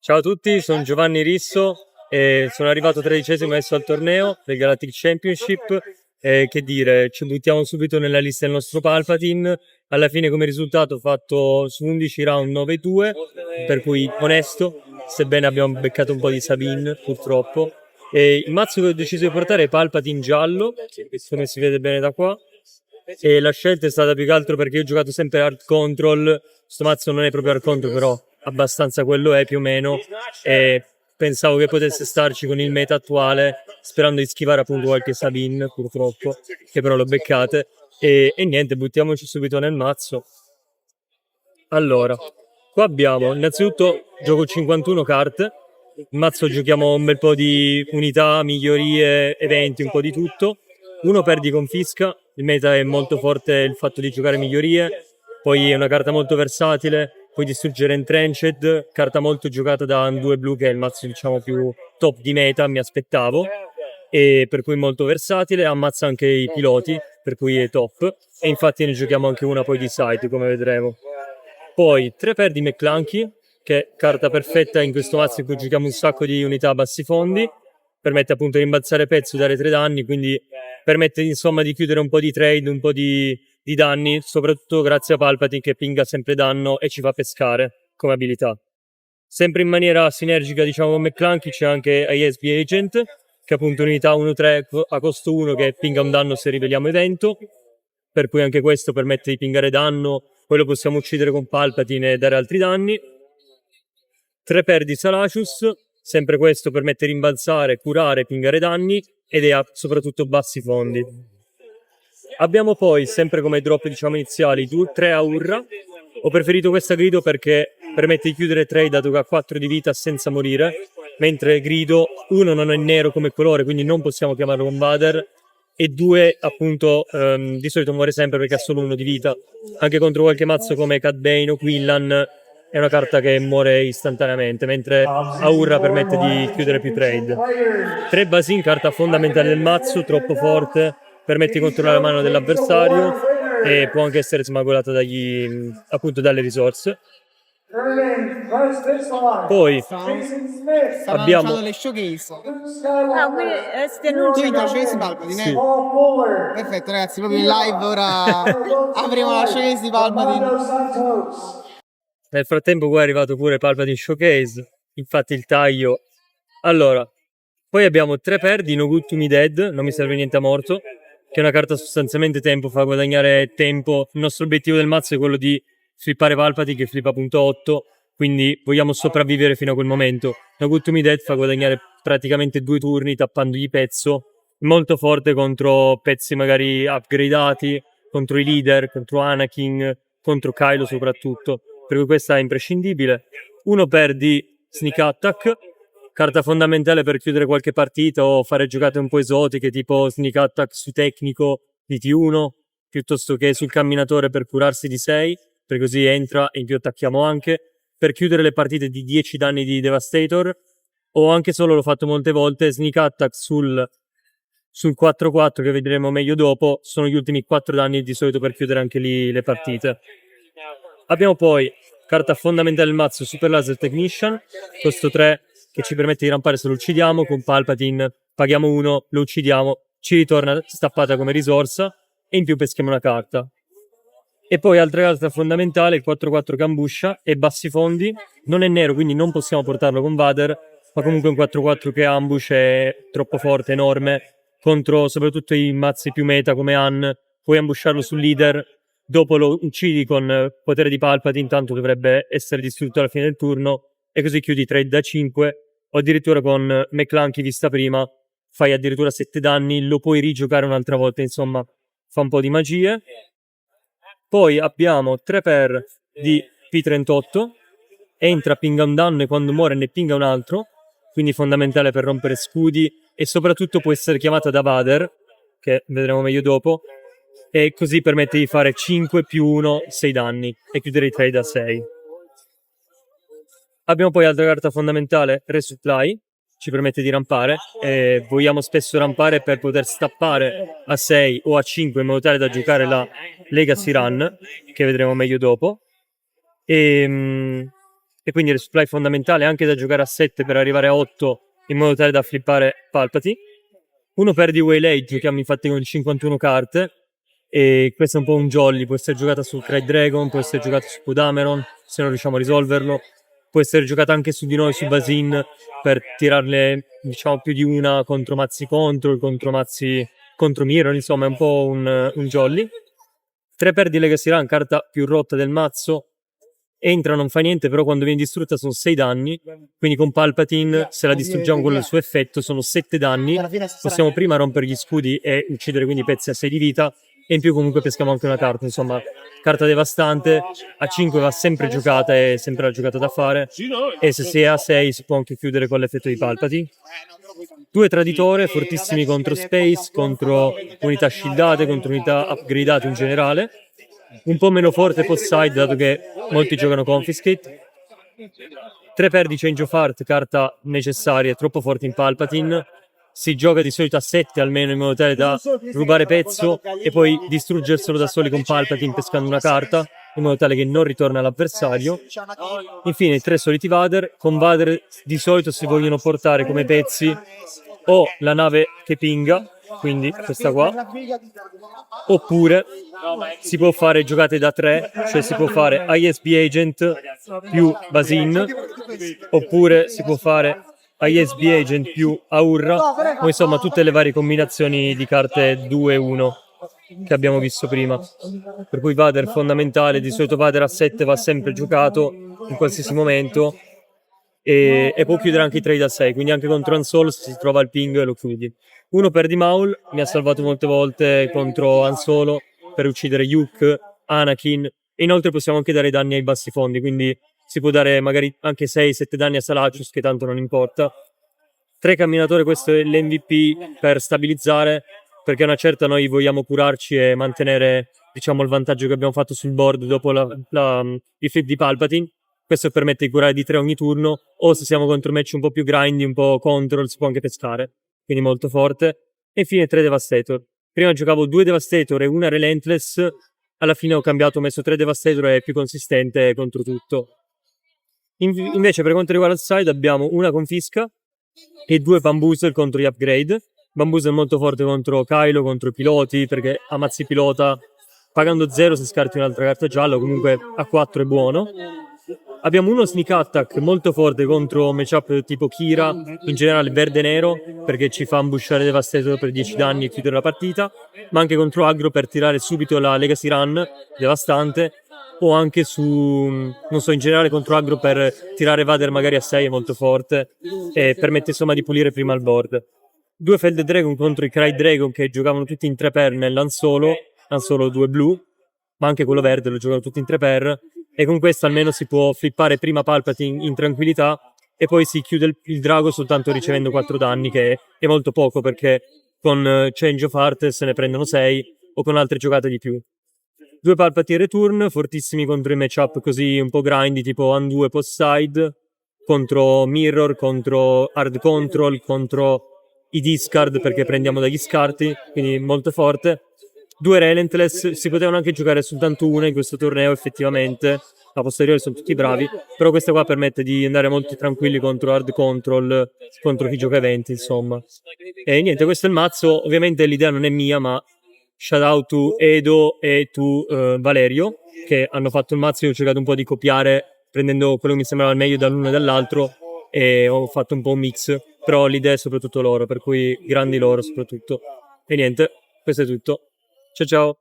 Ciao a tutti, sono Giovanni Risso e sono arrivato 13esimo adesso al torneo del Galactic Championship. Che dire, ci buttiamo subito nella lista del nostro Palpatine. Alla fine come risultato ho fatto su 11 round 9-2, per cui onesto, sebbene abbiamo beccato un po' di Sabine purtroppo. E il mazzo che ho deciso di portare è Palpatine giallo, come si vede bene da qua. E la scelta è stata più che altro perché io ho giocato sempre hard control. Questo mazzo non è proprio hard control, però abbastanza quello è più o meno, e pensavo che potesse starci con il meta attuale, sperando di schivare appunto qualche Sabine, purtroppo, che però l'ho beccate. E niente, buttiamoci subito nel mazzo. Allora, qua abbiamo innanzitutto gioco 51 carte. Il mazzo giochiamo un bel po' di unità, migliorie, eventi, un po' di tutto. Uno perdi confisca, il meta è molto forte il fatto di giocare migliorie, poi è una carta molto versatile, puoi distruggere Entrenched, carta molto giocata da 2 blu, che è il mazzo diciamo più top di meta, mi aspettavo, e per cui molto versatile, ammazza anche i piloti, per cui è top, e infatti ne giochiamo anche una poi di side, come vedremo. Poi 3 perdi McClunky, che è carta perfetta in questo mazzo in cui giochiamo un sacco di unità a bassi fondi, permette appunto di rimbalzare pezzo, dare 3 danni, quindi permette insomma di chiudere un po' di trade, un po' di danni, soprattutto grazie a Palpatine che pinga sempre danno e ci fa pescare come abilità. Sempre in maniera sinergica diciamo con McClunky c'è anche ISB Agent, che è appunto unità 1-3 a costo 1 che pinga un danno se riveliamo evento, per cui anche questo permette di pingare danno, poi lo possiamo uccidere con Palpatine e dare altri danni. 3 perdi Salacious, sempre questo permette di rimbalzare, curare, pingare danni ed è a soprattutto bassi fondi. Abbiamo poi, sempre come drop diciamo iniziali, 3 a Urra. Ho preferito questa Grido perché permette di chiudere trade dato che ha 4 di vita senza morire, mentre Grido, 1 non è nero come colore, quindi non possiamo chiamarlo con Vader, e 2 appunto di solito muore sempre perché ha solo 1 di vita. Anche contro qualche mazzo come Cad Bane o Quillan è una carta che muore istantaneamente, mentre Aurra permette di chiudere più trade. 3 Basin, carta fondamentale del mazzo, troppo forte, permette di controllare la mano dell'avversario e può anche essere smagolata appunto dalle risorse. Poi abbiamo le showcase. Ah, quindi siete Tu hai annunciati. la showcase di Palpatine? Sì. Perfetto ragazzi, proprio in live ora avremo la showcase di Palpatine. Nel frattempo qua è arrivato pure Palpatine Showcase, infatti il taglio. Allora, poi abbiamo 3 perdi, No Good To Me Dead, non mi serve niente a morto, che è una carta sostanzialmente tempo, fa guadagnare tempo. Il nostro obiettivo del mazzo è quello di flippare Palpatine che flippa .8, quindi vogliamo sopravvivere fino a quel momento. No Good To Me Dead fa guadagnare praticamente 2 turni tappandogli pezzo, molto forte contro pezzi magari upgradati, contro i leader, contro Anakin, contro Kylo soprattutto, per cui questa è imprescindibile. 1 perdi Sneak Attack, carta fondamentale per chiudere qualche partita o fare giocate un po' esotiche tipo Sneak Attack su tecnico di T1 piuttosto che sul camminatore per curarsi di 6, per così entra e in più attacchiamo anche, per chiudere le partite di 10 danni di Devastator, o anche solo, l'ho fatto molte volte, Sneak Attack sul 4-4 che vedremo meglio dopo, sono gli ultimi 4 danni di solito per chiudere anche lì le partite. Abbiamo poi carta fondamentale del mazzo, Super Laser Technician, costo 3 che ci permette di rampare se lo uccidiamo, con Palpatine paghiamo 1, lo uccidiamo, ci ritorna stappata come risorsa e in più peschiamo una carta. E poi altra carta fondamentale, il 4-4 Gambuscia e bassi fondi, non è nero quindi non possiamo portarlo con Vader, ma comunque un 4-4 che ambush è troppo forte, enorme, contro soprattutto i mazzi più meta come Han, puoi ambusciarlo sul leader, dopo lo uccidi con potere di Palpatine, intanto dovrebbe essere distrutto alla fine del turno, e così chiudi trade da 5, o addirittura con McClunky vista prima, fai addirittura 7 danni, lo puoi rigiocare un'altra volta, insomma, fa un po' di magie. Poi abbiamo 3 per di P38, entra, pinga un danno e quando muore ne pinga un altro, quindi fondamentale per rompere scudi e soprattutto può essere chiamata da Vader, che vedremo meglio dopo, e così permette di fare 5 più 1, 6 danni e chiudere i trade a 6. Abbiamo poi altra carta fondamentale, Resupply, ci permette di rampare, e vogliamo spesso rampare per poter stappare a 6 o a 5 in modo tale da giocare la Legacy Run, che vedremo meglio dopo. E e quindi resupply fondamentale anche da giocare a 7 per arrivare a 8 in modo tale da flippare Palpatine. Uno per di Waylay, giochiamo infatti con 51 carte, e questo è un po' un jolly, può essere giocata su Cry Dragon, può essere giocata su Podameron se non riusciamo a risolverlo, può essere giocata anche su di noi, su Basin, per tirarne diciamo più di una contro mazzi contro mazzi contro Mirror, insomma è un po' un jolly. 3 per di Legacy Run, carta più rotta del mazzo, entra, non fa niente, però quando viene distrutta sono 6 danni, quindi con Palpatine se la distruggiamo con il suo effetto sono 7 danni, possiamo prima rompere gli scudi e uccidere quindi pezzi a 6 di vita, e in più comunque peschiamo anche una carta, insomma carta devastante. A 5 va sempre giocata, è sempre la giocata da fare, e se si è a 6 si può anche chiudere con l'effetto di Palpatine. 2 traditore, fortissimi contro Space, contro unità shieldate, contro unità upgradate in generale. Un po' meno forte Poseid, dato che molti giocano Confiscate. 3 per di Change of Heart, carta necessaria, troppo forte in Palpatine. Si gioca di solito a 7 almeno, in modo tale da rubare pezzo e poi distruggerselo da soli con Palpatine pescando una carta, in modo tale che non ritorna all'avversario. Infine 3 soliti Vader. Con Vader di solito si vogliono portare come pezzi o la nave che pinga, quindi questa qua, oppure si può fare giocate da 3, cioè si può fare ISB Agent più Basin, oppure si può fare ISB Agent più Aurra, o insomma tutte le varie combinazioni di carte 2-1 che abbiamo visto prima. Per cui Vader fondamentale, di solito Vader a 7 va sempre giocato in qualsiasi momento, e può chiudere anche i trade a 6, quindi anche contro Han Solo se si trova il ping lo chiudi. 1 per di Maul, mi ha salvato molte volte contro Han Solo per uccidere Luke, Anakin, e inoltre possiamo anche dare danni ai bassi fondi, quindi si può dare magari anche 6-7 danni a Salacious, che tanto non importa. 3 camminatore, questo è l'MVP per stabilizzare, perché a una certa noi vogliamo curarci e mantenere diciamo il vantaggio che abbiamo fatto sul board dopo il flip di Palpatine. Questo permette di curare di 3 ogni turno, o se siamo contro match un po' più grindy, un po' control, si può anche pescare, quindi molto forte. E infine 3 Devastator. Prima giocavo 2 Devastator e una Relentless, alla fine ho cambiato, ho messo 3 Devastator e è più consistente contro tutto. Invece per quanto riguarda il side abbiamo una Confisca e 2 Bamboozle contro gli upgrade. Bamboozle è molto forte contro Kylo, contro i piloti, perché ammazzi pilota pagando 0 se scarti un'altra carta gialla, comunque a 4 è buono. Abbiamo uno Sneak Attack molto forte contro matchup tipo Kira, in generale verde-nero, perché ci fa ambushare Devastator per 10 danni e chiudere la partita, ma anche contro aggro per tirare subito la Legacy Run, devastante, o anche su, non so, in generale contro aggro per tirare Vader magari a 6 è molto forte, e permette insomma di pulire prima il board. 2 Feld Dragon contro i Cry Dragon, che giocavano tutti in 3 per nell'Han Solo 2 blu, ma anche quello verde lo giocano tutti in 3 per, e con questo almeno si può flippare prima Palpatine in tranquillità e poi si chiude il drago soltanto ricevendo 4 danni, che è molto poco, perché con Change of Heart se ne prendono 6 o con altre giocate di più. 2 Palpatine Return, fortissimi contro i matchup così un po' grindy tipo Han 2 post side, contro Mirror, contro Hard Control, contro i discard perché prendiamo dagli scarti, quindi molto forte. 2 Relentless, si potevano anche giocare soltanto una in questo torneo effettivamente, a posteriori sono tutti bravi, però questa qua permette di andare molto tranquilli contro Hard Control, contro chi gioca eventi, insomma. E niente, questo è il mazzo, ovviamente l'idea non è mia, ma shout out to Edo e to Valerio, che hanno fatto il mazzo. Io ho cercato un po' di copiare, prendendo quello che mi sembrava il meglio dall'uno e dall'altro, e ho fatto un po' un mix, però l'idea è soprattutto loro, per cui grandi loro soprattutto. E niente, questo è tutto. Ciao ciao!